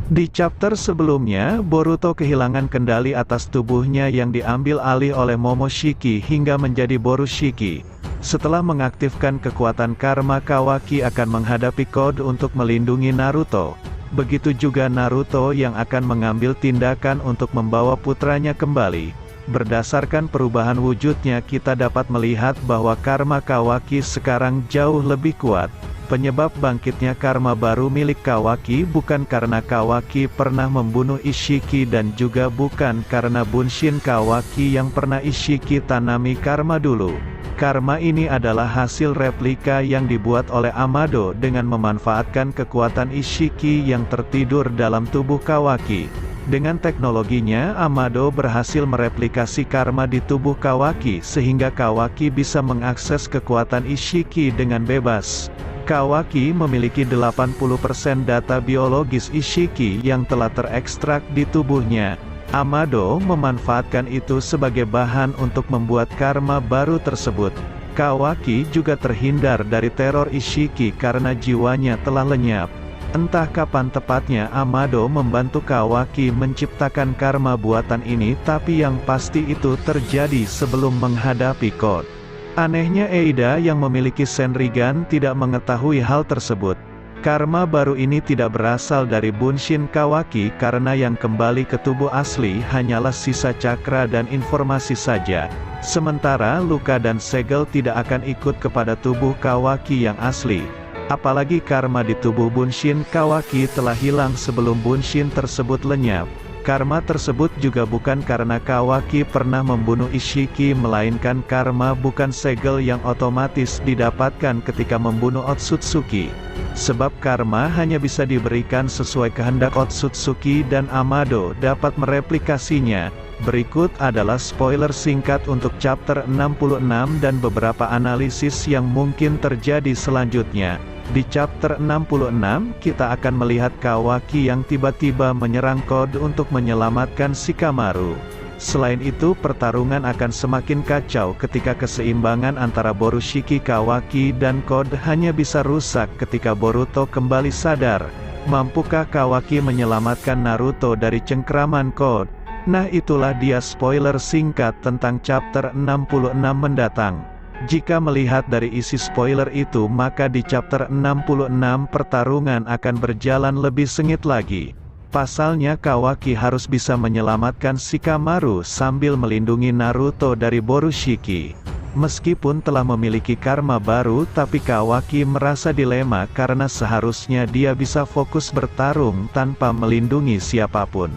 Di chapter sebelumnya, Boruto kehilangan kendali atas tubuhnya yang diambil alih oleh Momoshiki hingga menjadi Borushiki. Setelah mengaktifkan kekuatan karma, Kawaki akan menghadapi Code untuk melindungi Naruto. Begitu juga Naruto yang akan mengambil tindakan untuk membawa putranya kembali. Berdasarkan perubahan wujudnya, kita dapat melihat bahwa karma Kawaki sekarang jauh lebih kuat. Penyebab bangkitnya karma baru milik Kawaki bukan karena Kawaki pernah membunuh Ishiki dan juga bukan karena Bunshin Kawaki yang pernah Ishiki tanami karma dulu. Karma ini adalah hasil replika yang dibuat oleh Amado dengan memanfaatkan kekuatan Ishiki yang tertidur dalam tubuh Kawaki. Dengan teknologinya, Amado berhasil mereplikasi karma di tubuh Kawaki sehingga Kawaki bisa mengakses kekuatan Ishiki dengan bebas. Kawaki memiliki 80% data biologis Ishiki yang telah terekstrak di tubuhnya. Amado memanfaatkan itu sebagai bahan untuk membuat karma baru tersebut. Kawaki juga terhindar dari teror Ishiki karena jiwanya telah lenyap. Entah kapan tepatnya Amado membantu Kawaki menciptakan karma buatan ini, tapi yang pasti itu terjadi sebelum menghadapi Code. Anehnya Eida yang memiliki Senrigan tidak mengetahui hal tersebut. Karma baru ini tidak berasal dari Bunshin Kawaki karena yang kembali ke tubuh asli hanyalah sisa cakra dan informasi saja. Sementara luka dan segel tidak akan ikut kepada tubuh Kawaki yang asli. Apalagi karma di tubuh Bunshin Kawaki telah hilang sebelum Bunshin tersebut lenyap. Karma tersebut juga bukan karena Kawaki pernah membunuh Ishiki, melainkan karma bukan segel yang otomatis didapatkan ketika membunuh Otsutsuki. Sebab karma hanya bisa diberikan sesuai kehendak Otsutsuki dan Amado dapat mereplikasinya. Berikut adalah spoiler singkat untuk chapter 66 dan beberapa analisis yang mungkin terjadi selanjutnya. Di chapter 66, kita akan melihat Kawaki yang tiba-tiba menyerang Code untuk menyelamatkan Shikamaru. Selain itu, pertarungan akan semakin kacau ketika keseimbangan antara Borushiki Kawaki dan Code hanya bisa rusak ketika Boruto kembali sadar. Mampukah Kawaki menyelamatkan Naruto dari cengkraman Code? Nah, itulah dia spoiler singkat tentang chapter 66 mendatang. Jika melihat dari isi spoiler itu, maka di chapter 66 pertarungan akan berjalan lebih sengit lagi. Pasalnya Kawaki harus bisa menyelamatkan Shikamaru sambil melindungi Naruto dari Borushiki. Meskipun telah memiliki karma baru, tapi Kawaki merasa dilema karena seharusnya dia bisa fokus bertarung tanpa melindungi siapapun.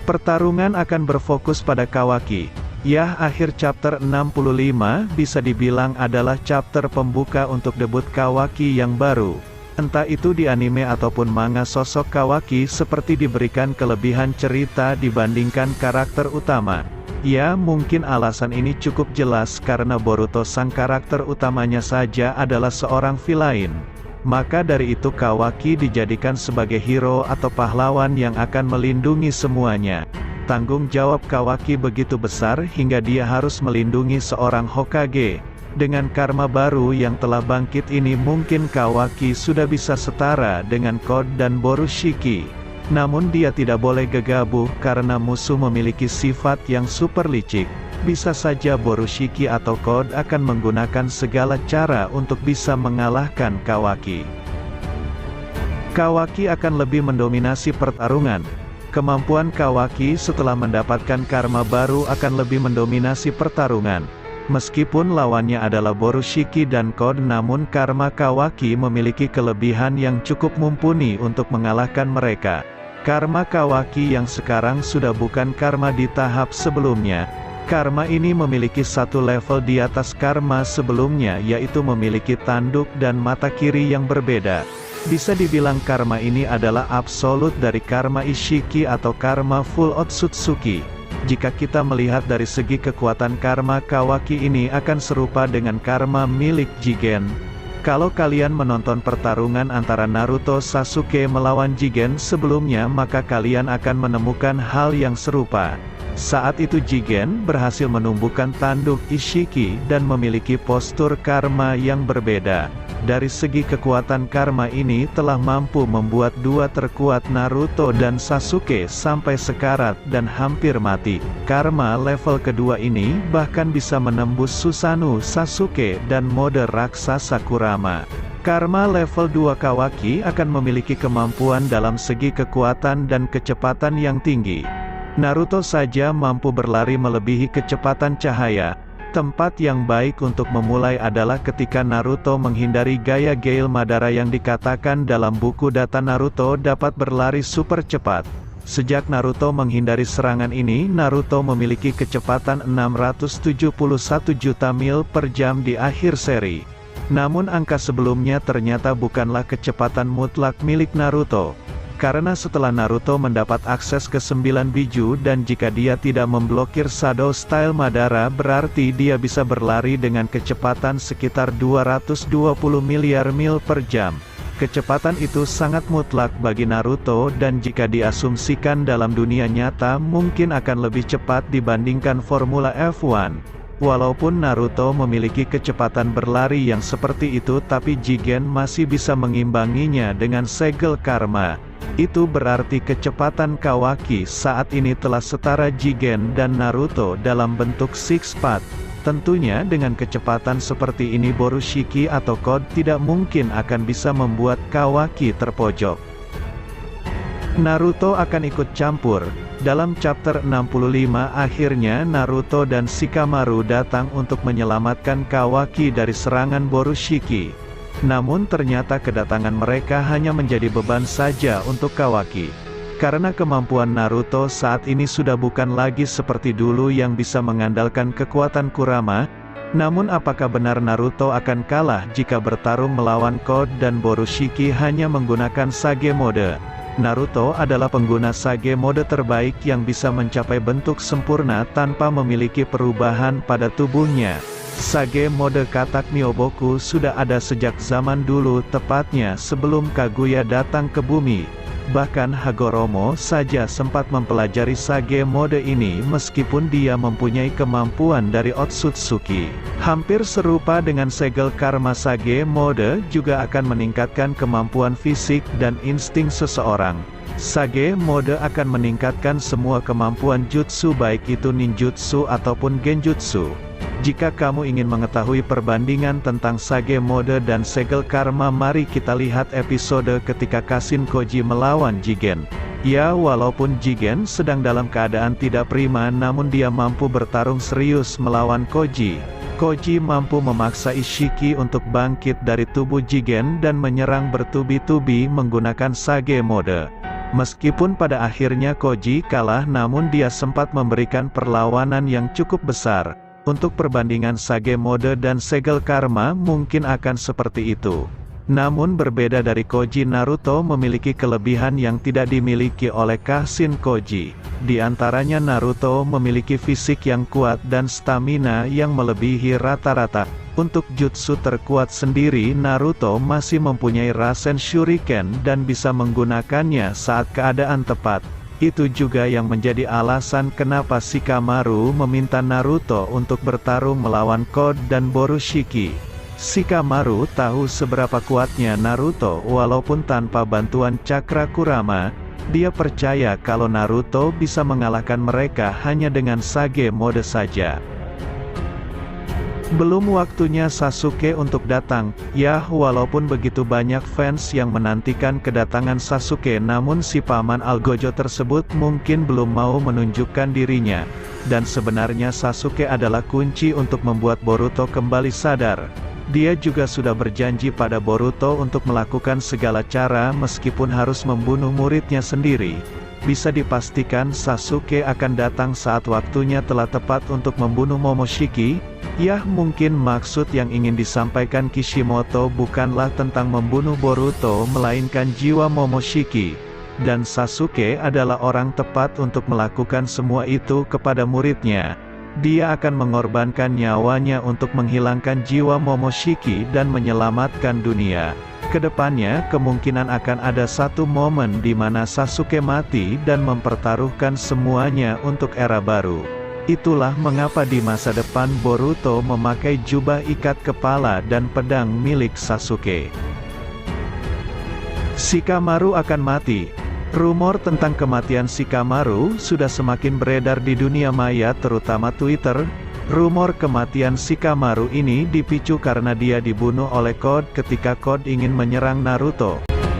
Pertarungan akan berfokus pada Kawaki. Ya, akhir chapter 65 bisa dibilang adalah chapter pembuka untuk debut Kawaki yang baru. Entah itu di anime ataupun manga, sosok Kawaki seperti diberikan kelebihan cerita dibandingkan karakter utama. Ya, mungkin alasan ini cukup jelas karena Boruto sang karakter utamanya saja adalah seorang villain. Maka dari itu Kawaki dijadikan sebagai hero atau pahlawan yang akan melindungi semuanya. Tanggung jawab Kawaki begitu besar hingga dia harus melindungi seorang Hokage. Dengan karma baru yang telah bangkit ini, mungkin Kawaki sudah bisa setara dengan Code dan Borushiki. Namun dia tidak boleh gegabah karena musuh memiliki sifat yang super licik. Bisa saja Borushiki atau Code akan menggunakan segala cara untuk bisa mengalahkan Kawaki. Kawaki akan lebih mendominasi pertarungan. Kemampuan Kawaki setelah mendapatkan karma baru akan lebih mendominasi pertarungan. Meskipun lawannya adalah Borushiki dan Code, namun karma Kawaki memiliki kelebihan yang cukup mumpuni untuk mengalahkan mereka. Karma Kawaki yang sekarang sudah bukan karma di tahap sebelumnya. Karma ini memiliki satu level di atas karma sebelumnya, yaitu memiliki tanduk dan mata kiri yang berbeda. Bisa dibilang karma ini adalah absolut dari karma Ishiki atau karma full Otsutsuki. Jika kita melihat dari segi kekuatan karma, Kawaki ini akan serupa dengan karma milik Jigen. Kalau kalian menonton pertarungan antara Naruto Sasuke melawan Jigen sebelumnya, maka kalian akan menemukan hal yang serupa. Saat itu Jigen berhasil menumbuhkan tanduk Ishiki dan memiliki postur karma yang berbeda. Dari segi kekuatan karma ini telah mampu membuat dua terkuat Naruto dan Sasuke sampai sekarat dan hampir mati. Karma level kedua ini bahkan bisa menembus Susanoo Sasuke dan mode raksasa Kurama. Karma level 2 Kawaki akan memiliki kemampuan dalam segi kekuatan dan kecepatan yang tinggi. Naruto saja mampu berlari melebihi kecepatan cahaya. Tempat yang baik untuk memulai adalah ketika Naruto menghindari gaya Gale Madara yang dikatakan dalam buku data Naruto dapat berlari super cepat. Sejak Naruto menghindari serangan ini, Naruto memiliki kecepatan 671 juta mil per jam di akhir seri. Namun angka sebelumnya ternyata bukanlah kecepatan mutlak milik Naruto. Karena setelah Naruto mendapat akses ke 9 biju dan jika dia tidak memblokir Shadow Style Madara berarti dia bisa berlari dengan kecepatan sekitar 220 miliar mil per jam. Kecepatan itu sangat mutlak bagi Naruto dan jika diasumsikan dalam dunia nyata mungkin akan lebih cepat dibandingkan Formula F1. Walaupun Naruto memiliki kecepatan berlari yang seperti itu tapi Jigen masih bisa mengimbanginya dengan segel karma. Itu berarti kecepatan Kawaki saat ini telah setara Jigen dan Naruto dalam bentuk six path. Tentunya dengan kecepatan seperti ini Borushiki atau Code tidak mungkin akan bisa membuat Kawaki terpojok. Naruto akan ikut campur. Dalam chapter 65 akhirnya Naruto dan Shikamaru datang untuk menyelamatkan Kawaki dari serangan Borushiki. Namun ternyata kedatangan mereka hanya menjadi beban saja untuk Kawaki. Karena kemampuan Naruto saat ini sudah bukan lagi seperti dulu yang bisa mengandalkan kekuatan Kurama. Namun apakah benar Naruto akan kalah jika bertarung melawan Code dan Borushiki hanya menggunakan Sage mode? Naruto adalah pengguna Sage mode terbaik yang bisa mencapai bentuk sempurna tanpa memiliki perubahan pada tubuhnya. Sage mode Katak Myoboku sudah ada sejak zaman dulu tepatnya sebelum Kaguya datang ke bumi. Bahkan Hagoromo saja sempat mempelajari Sage mode ini meskipun dia mempunyai kemampuan dari Otsutsuki. Hampir serupa dengan segel karma Sage mode juga akan meningkatkan kemampuan fisik dan insting seseorang. Sage mode akan meningkatkan semua kemampuan jutsu baik itu ninjutsu ataupun genjutsu. Jika kamu ingin mengetahui perbandingan tentang Sage mode dan segel karma mari kita lihat episode ketika Kashin Koji melawan Jigen. Ya walaupun Jigen sedang dalam keadaan tidak prima namun dia mampu bertarung serius melawan Koji. Koji mampu memaksa Ishiki untuk bangkit dari tubuh Jigen dan menyerang bertubi-tubi menggunakan Sage mode. Meskipun pada akhirnya Koji kalah namun dia sempat memberikan perlawanan yang cukup besar. Untuk perbandingan Sage mode dan segel karma mungkin akan seperti itu. Namun berbeda dari Koji, Naruto memiliki kelebihan yang tidak dimiliki oleh Kashin Koji. Di antaranya Naruto memiliki fisik yang kuat dan stamina yang melebihi rata-rata. Untuk jutsu terkuat sendiri Naruto masih mempunyai Rasen Shuriken dan bisa menggunakannya saat keadaan tepat. Itu juga yang menjadi alasan kenapa Shikamaru meminta Naruto untuk bertarung melawan Code dan Borushiki. Shikamaru tahu seberapa kuatnya Naruto walaupun tanpa bantuan Cakra Kurama, dia percaya kalau Naruto bisa mengalahkan mereka hanya dengan Sage mode saja. Belum waktunya Sasuke untuk datang. Ya, walaupun begitu banyak fans yang menantikan kedatangan Sasuke namun si paman Algojo tersebut mungkin belum mau menunjukkan dirinya. Dan sebenarnya Sasuke adalah kunci untuk membuat Boruto kembali sadar. Dia juga sudah berjanji pada Boruto untuk melakukan segala cara meskipun harus membunuh muridnya sendiri. Bisa dipastikan Sasuke akan datang saat waktunya telah tepat untuk membunuh Momoshiki. Ya mungkin maksud yang ingin disampaikan Kishimoto bukanlah tentang membunuh Boruto melainkan jiwa Momoshiki. Dan Sasuke adalah orang tepat untuk melakukan semua itu kepada muridnya. Dia akan mengorbankan nyawanya untuk menghilangkan jiwa Momoshiki dan menyelamatkan dunia. Kedepannya kemungkinan akan ada satu momen di mana Sasuke mati dan mempertaruhkan semuanya untuk era baru. Itulah mengapa di masa depan Boruto memakai jubah ikat kepala dan pedang milik Sasuke. Shikamaru akan mati. Rumor tentang kematian Shikamaru sudah semakin beredar di dunia maya terutama Twitter. Rumor kematian Shikamaru ini dipicu karena dia dibunuh oleh Code ketika Code ingin menyerang Naruto.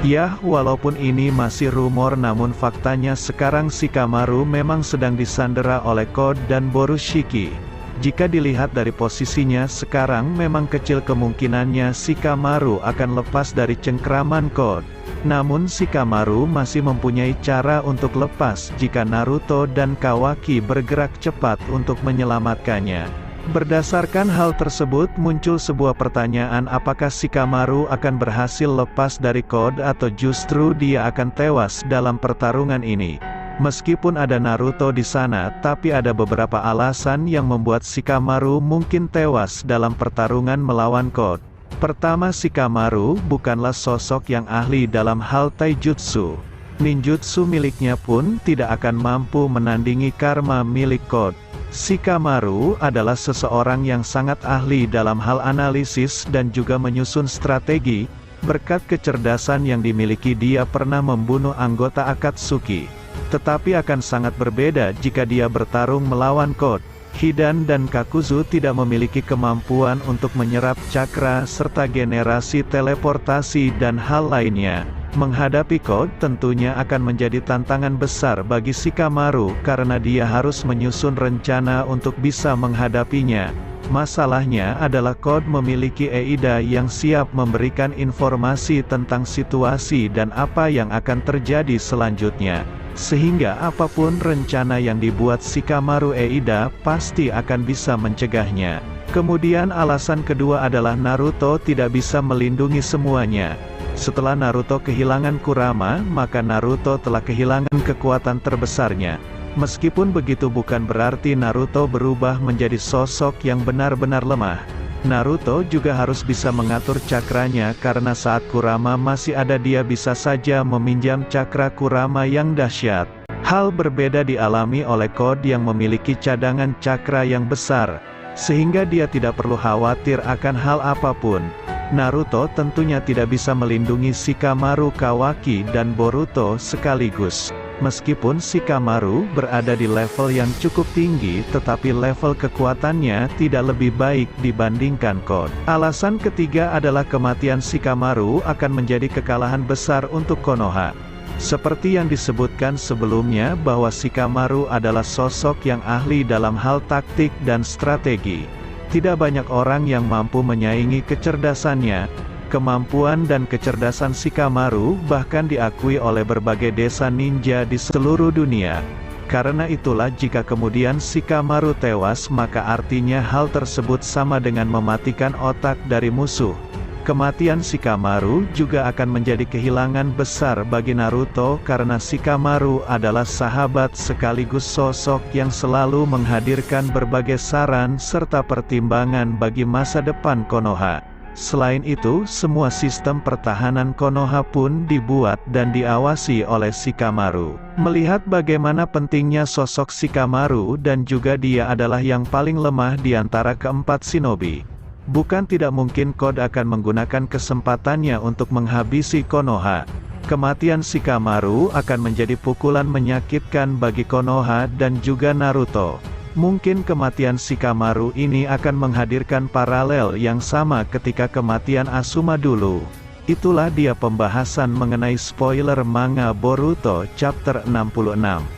Yah, walaupun ini masih rumor namun faktanya sekarang Shikamaru memang sedang disandera oleh Code dan Borushiki. Jika dilihat dari posisinya sekarang memang kecil kemungkinannya Shikamaru akan lepas dari cengkraman Code. Namun Shikamaru masih mempunyai cara untuk lepas jika Naruto dan Kawaki bergerak cepat untuk menyelamatkannya. Berdasarkan hal tersebut muncul sebuah pertanyaan, apakah Shikamaru akan berhasil lepas dari Code atau justru dia akan tewas dalam pertarungan ini. Meskipun ada Naruto di sana, tapi ada beberapa alasan yang membuat Shikamaru mungkin tewas dalam pertarungan melawan Code. Pertama, Shikamaru bukanlah sosok yang ahli dalam hal taijutsu. Ninjutsu miliknya pun tidak akan mampu menandingi karma milik Code. Shikamaru adalah seseorang yang sangat ahli dalam hal analisis dan juga menyusun strategi. Berkat kecerdasan yang dimiliki dia pernah membunuh anggota Akatsuki. Tetapi akan sangat berbeda jika dia bertarung melawan Code. Hidan dan Kakuzu tidak memiliki kemampuan untuk menyerap cakra serta generasi teleportasi dan hal lainnya. Menghadapi Code tentunya akan menjadi tantangan besar bagi Shikamaru karena dia harus menyusun rencana untuk bisa menghadapinya. Masalahnya adalah Code memiliki Eida yang siap memberikan informasi tentang situasi dan apa yang akan terjadi selanjutnya. Sehingga apapun rencana yang dibuat Shikamaru Eida pasti akan bisa mencegahnya. Kemudian alasan kedua adalah Naruto tidak bisa melindungi semuanya. Setelah Naruto kehilangan Kurama, maka Naruto telah kehilangan kekuatan terbesarnya. Meskipun begitu bukan berarti Naruto berubah menjadi sosok yang benar-benar lemah. Naruto juga harus bisa mengatur cakranya karena saat Kurama masih ada dia bisa saja meminjam cakra Kurama yang dahsyat. Hal berbeda dialami oleh Code yang memiliki cadangan cakra yang besar, sehingga dia tidak perlu khawatir akan hal apapun. Naruto tentunya tidak bisa melindungi Shikamaru, Kawaki dan Boruto sekaligus. Meskipun Shikamaru berada di level yang cukup tinggi, tetapi level kekuatannya tidak lebih baik dibandingkan Code. Alasan ketiga adalah kematian Shikamaru akan menjadi kekalahan besar untuk Konoha. Seperti yang disebutkan sebelumnya bahwa Shikamaru adalah sosok yang ahli dalam hal taktik dan strategi. Tidak banyak orang yang mampu menyaingi kecerdasannya. Kemampuan dan kecerdasan Shikamaru bahkan diakui oleh berbagai desa ninja di seluruh dunia. Karena itulah jika kemudian Shikamaru tewas maka artinya hal tersebut sama dengan mematikan otak dari musuh. Kematian Shikamaru juga akan menjadi kehilangan besar bagi Naruto karena Shikamaru adalah sahabat sekaligus sosok yang selalu menghadirkan berbagai saran serta pertimbangan bagi masa depan Konoha. Selain itu, semua sistem pertahanan Konoha pun dibuat dan diawasi oleh Shikamaru. Melihat bagaimana pentingnya sosok Shikamaru dan juga dia adalah yang paling lemah di antara keempat shinobi. Bukan tidak mungkin Code akan menggunakan kesempatannya untuk menghabisi Konoha. Kematian Shikamaru akan menjadi pukulan menyakitkan bagi Konoha dan juga Naruto. Mungkin kematian Shikamaru ini akan menghadirkan paralel yang sama ketika kematian Asuma dulu. Itulah dia pembahasan mengenai spoiler manga Boruto chapter 66.